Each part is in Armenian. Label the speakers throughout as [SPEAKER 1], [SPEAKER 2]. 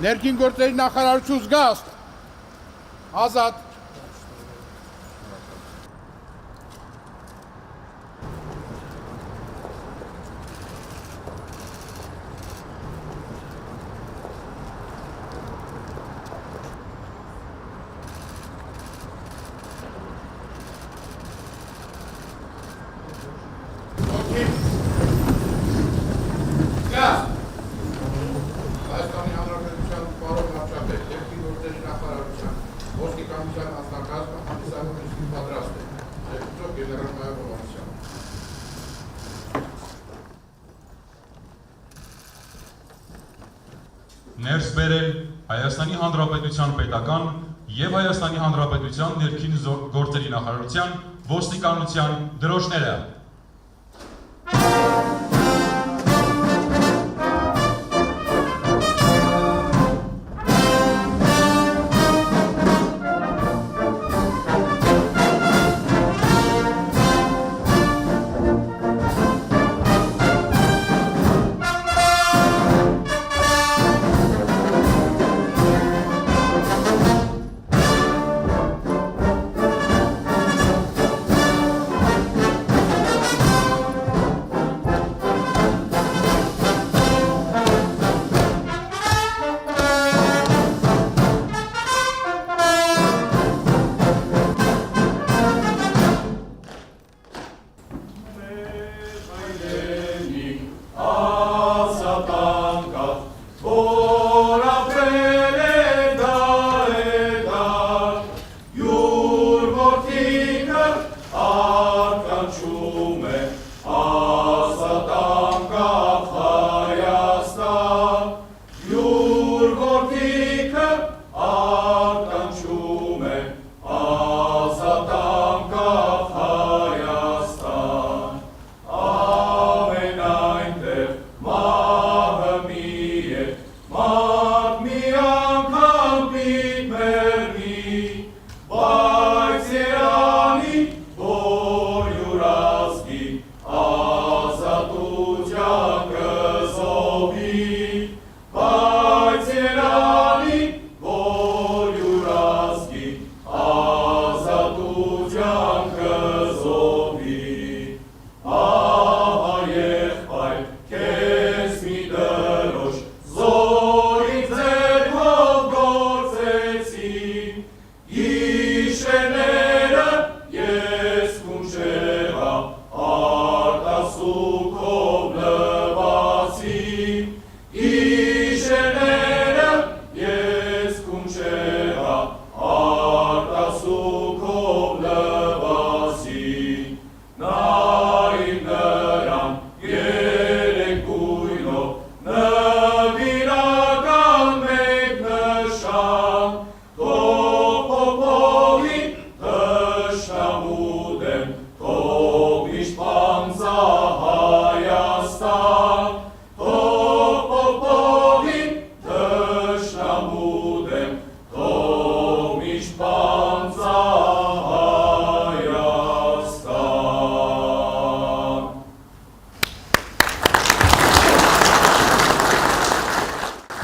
[SPEAKER 1] Ներքին գործերի նախարարություն զգաստ, Ազատ։
[SPEAKER 2] Ներս բերել Հայաստանի Հանրապետության պետական և Հայաստանի Հանրապետության ներքին գործերի նախարարության ոստիկանության դրոշները։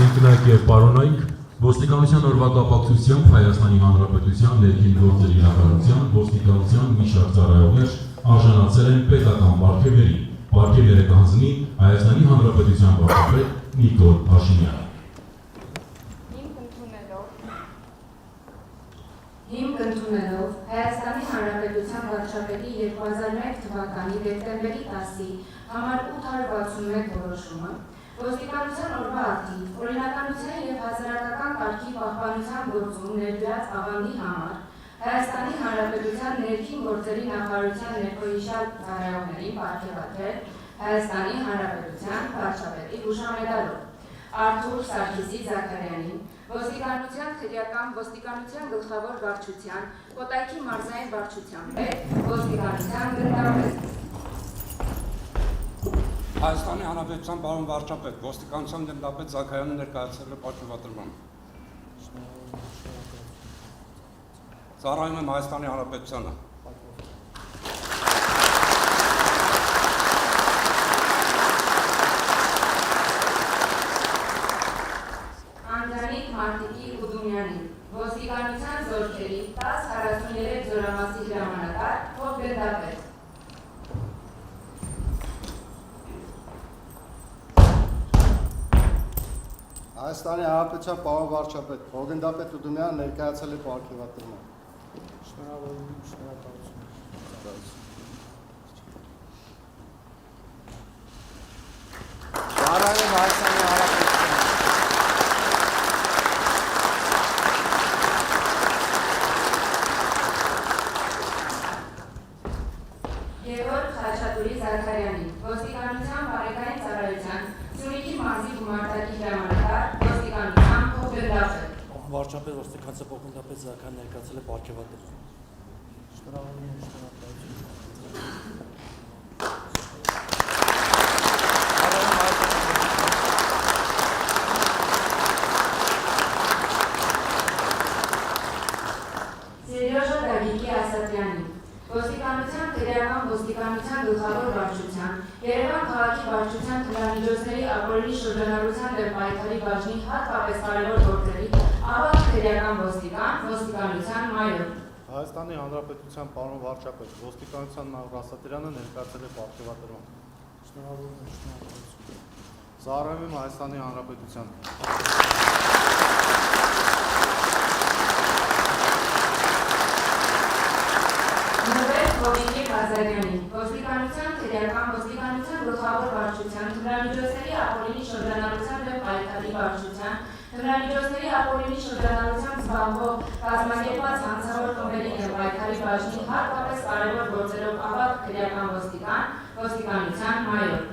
[SPEAKER 3] Ինքնայք և պարոնայք, ոստիկանության օրվա կապակցությամբ Հայաստանի Հանրապետության ներքին գործերի նախարարության ոստիկանության մի շարք ծառայողներ արժանացել են պետական պարգևների։ Պարգևները կհանձնի Հայաստանի Հանրապետության վարչապետ Նիկոլ Փաշինյանը։
[SPEAKER 4] Հիմք ընդունելով Հայաստանի Հանրապետության վարչապետի 2001 թվականի դեկտեմբերի 10-ի համար 861 որոշումը, ոստիկանության օրվա արդիվ, օրինականության և հասարակական կարգի պահպանության գործում ներդրած ավանդի համար Հայաստանի Հանրապետության ներքին գործերի նախարարության ներկայացյալ ծառայողներին պարգևատրել Հայաստանի Հանրապետության վարչապետի հուշամեդալով, Արթուր Սարգիսի Զաքարյանին, ոստիկանության քրեական ոստիկանության գլխավոր վարչության, Կոտայքի մարզային վարչության պետ, ոստիկանության գնդապետ։
[SPEAKER 5] Հայաստանի Հանրապետության պարոն վարչապետ, ոստիկանության գնդապետ Զաքարյանը ներկայացրել է պարգևատրման։ Ծառայում եմ Հայաստանի Հանրապետությանը։
[SPEAKER 4] Անդրանիկ
[SPEAKER 6] Հայաստանի Հանրապետության պարոն վարչապետ, Հովգնդապետ Ուդումյանը ներկայացել է պարգևատրման։
[SPEAKER 1] Շնորհավորում, շնորհակալություն։
[SPEAKER 6] Ծառայում Հայաստանի Հանրապետության։
[SPEAKER 4] Գևորգ Խաչատուրի Զաքարյանին, ոստիկանության բարեկային ծառայության Սյունիքի մարզի գումարտակի հրամանատար, ոստիկանության փոխգնդապետ։
[SPEAKER 7] Վարչապետ ոստիկանության փոխգնդապետ Զաքարյանն ներկայացել է պարգևատրման։
[SPEAKER 1] Շնորհավորում, շնորհակալություն։
[SPEAKER 4] Սերյոժա Դագիկի Ասատրյանին, ոստիկանության քրեական ոստիկանության գլխավոր վարչության, Երևան քաղաքի վարչության թմրամիջոցների ապօրինի շրջանառության դեմ պայքարի բաժնի հատկապես կարևոր գործերի ավագ քրեական ոստիկան, ոստիկանության մայոր։
[SPEAKER 6] Հայաստանի Հանրապետության պարոն վարչապետ, ոստիկանության Նաղր Ասատրյանը ներկայացել է պարգևատրման։
[SPEAKER 1] Շնորհավորում, շնորհակալություն։
[SPEAKER 6] Ծառայում Հայաստանի Հանրապետության։
[SPEAKER 4] Նվեր Հովիկի Ղազարյանին, ոստիկանության քրեական ոստիկանության գլխավոր վարչության, թմրամիջոցների ապօրինի շրջանառության դեմ պայքարի վարչության, թմրամիջոցների ապօրինի շրջանառությամբ զբաղվող կազմակերպված հանցավոր խմբերի դեմ պայքարի բաժնի հատկապես կարևոր գործերով ավագ քրեական ոստիկան, ոստիկանության մայոր։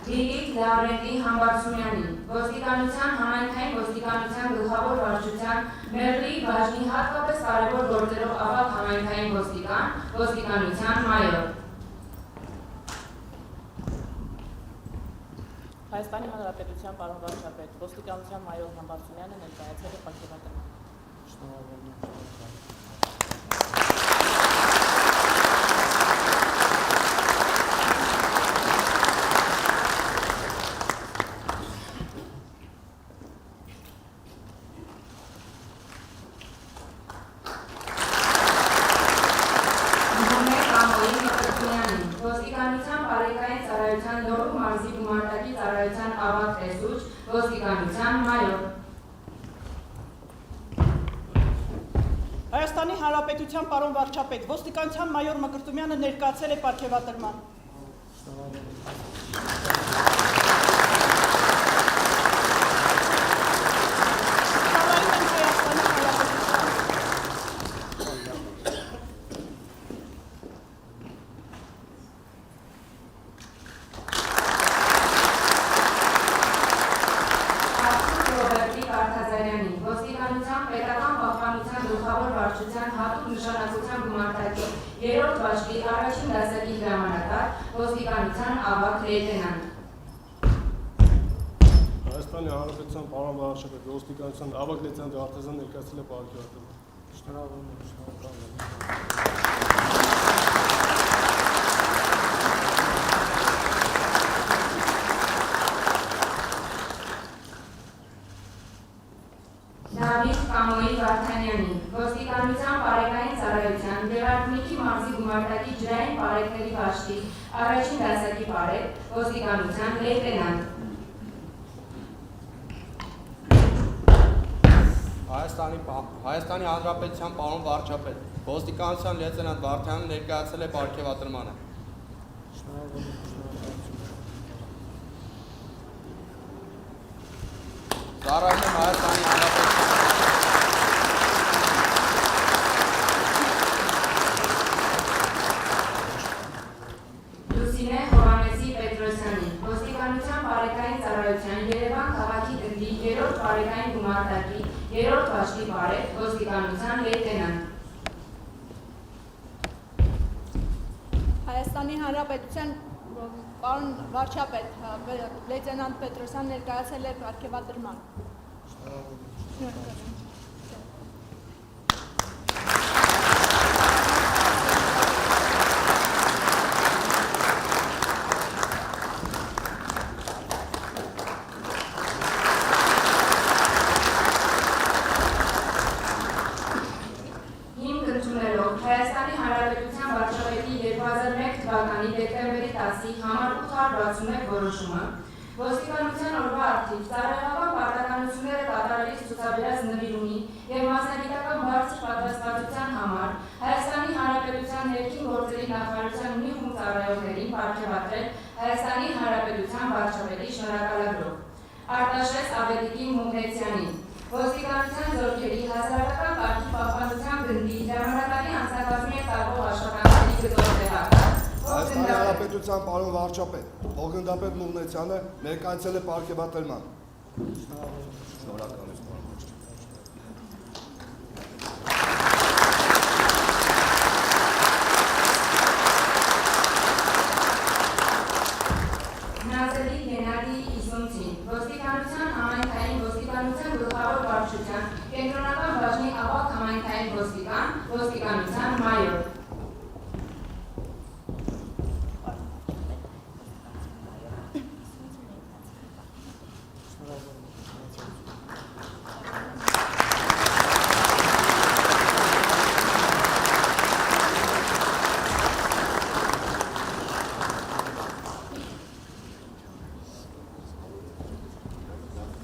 [SPEAKER 4] Լիլիթ Լավրենտի Համբարձումյանին, ոստիկանության համայնքային ոստիկանության գլխավոր վարչության Մերլի բաժնի հատկապես կարևոր գործերով ավագ համայնքային ոստիկան, ոստիկանության մայոր։
[SPEAKER 8] Հայաստանի Հանրապետության պարոն վարչապետ, ոստիկանության մայոր Համբարձումյանը ներկայացել է պարգևատրման։
[SPEAKER 1] Շնորհավորում, շնորհակալություն։
[SPEAKER 4] Ոստիկանության բարեկային ծառայության Լոռու մարզի գումարտակի ծառայության ավագ տեսուչ, ոստիկանության մայոր։
[SPEAKER 9] Հայաստանի Հանրապետության պարոն վարչապետ, ոստիկանության մայոր Մկրտումյանը ներկայացել է պարգևատրման։
[SPEAKER 4] Ոստիկանության պետական պահպանության գլխավոր վարչության հատուկ նշանակության գումարտակի 3-րդ բաժնի առաջին դասակի հրամանատար, ոստիկանության ավագ լեյտենանտ։
[SPEAKER 10] Հայաստանի Հանրապետության պարոն վարչապետ, ոստիկանության ավագ լեյտենանտ Արտազան ներկայացել է պարգևատրման։
[SPEAKER 1] Շնորհավորում, շնորհակալություն։
[SPEAKER 4] Դավիթ Կամոյի Վարդանյանին, ոստիկանության բարեկային ծառայության Գեղարքունիքի մարզի գումարտակի ջրային պարեկների բաժնի առաջին դասակի պարեկ, ոստիկանության լեյտենանտ։
[SPEAKER 6] Հայաստանի Հանրապետության պարոն վարչապետ, ոստիկանության լեյտենանտ Վարդանյանը ներկայացել է պարգևատրմանը։
[SPEAKER 1] Շնորհավորում, շնորհակալություն։
[SPEAKER 6] Ծառայում Հայաստանի Հանրապետության։
[SPEAKER 4] Լուսինե Հովհաննեսի Պետրոսյանին, ոստիկանության բարեկային ծառայության Երևան քաղաքի գնդի 3-րդ բարեկային գումարտակի 3-րդ բաժնի պարեկ, ոստիկանության լեյտենանտ։
[SPEAKER 9] Հայաստանի Հանրապետության պարոն վարչապետ, լեյտենանտ Պետրոսյան ներկայացել է պարգևատրման։ Շնորհակալություն։
[SPEAKER 4] 41 որոշումը ոստիկանության օրվա արդիվ ծառայողական պարտականությունները կատարելիս ցուցաբերած նվիրումի և մասնագիտական բարձր պատրաստվածության համար Հայաստանի Հանրապետության ներքին գործերի նախարարության մի խումբ ծառայողներին պարգևատրել Հայաստանի Հանրապետության վարչապետի շնորհակալագրով։ Արտաշես Ավետիքի Մուհնեցյանին ոստիկանության զորքերի հասարակական կարգի պահպանության գնդի ժամանակի անձնակազմի հետ տարվող աշխատանքների գծով տեղակալ
[SPEAKER 11] Հայաստանի Հանրապետության պարոն վարչապետ Բողոնդապետ Մուհնեցյանը ներկայացել է պարգևատրման։ Շնորհակալություն պարոն վարչապետ։
[SPEAKER 4] Նազելի Գենադի Իսունցին ոստիկանության համայնքային ոստիկանության գլխավոր վարչության կենտրոնական բաժնի ավագ համայնքային ոստիկան ոստիկանության մայոր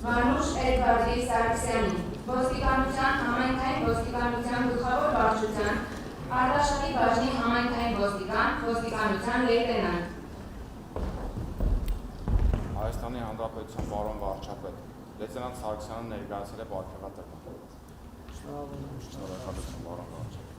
[SPEAKER 4] Մանուշ Էդվարդի Սարգսյանին ոստիկանության համայնքային ոստիկանության գլխավոր վարչության Արտաշատի բաժնի համայնքային ոստիկան ոստիկանության լեյտենանտ
[SPEAKER 12] Հայաստանի Հանրապետության պարոն վարչապետ լեյտենանտ Սարգսյանը ներկայացել է պարգևատրման։ Շնորհակալություն պարոն վարչապետ։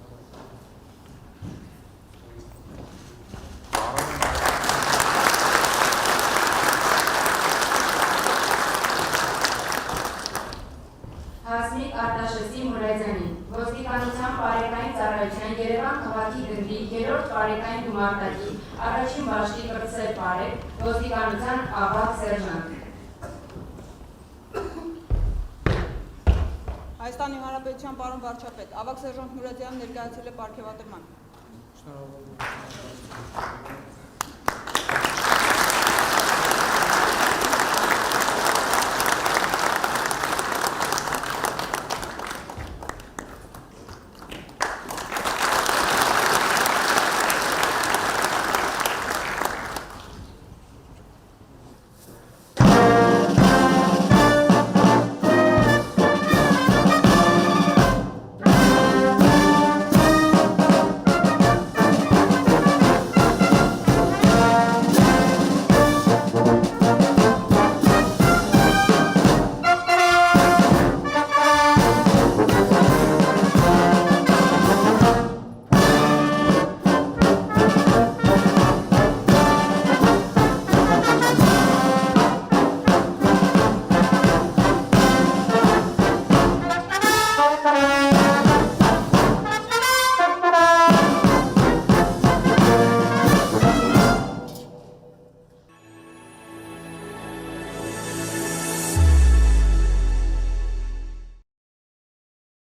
[SPEAKER 4] Հասմիկ Արտաշեսի Մուրադյանին ոստիկանության պարեկային ծառայության Երևան քաղաքի գնդի 3-րդ պարեկային գումարտակի առաջին բաժնի կրտսեր պարեկ ոստիկանության ավագ սերժանտ
[SPEAKER 9] Հայաստանի Հանրապետության պարոն վարչապետ ավագ սերժանտ Մուրադյանը ներկայացել է պարգևատրման։
[SPEAKER 1] Շնորհակալություն։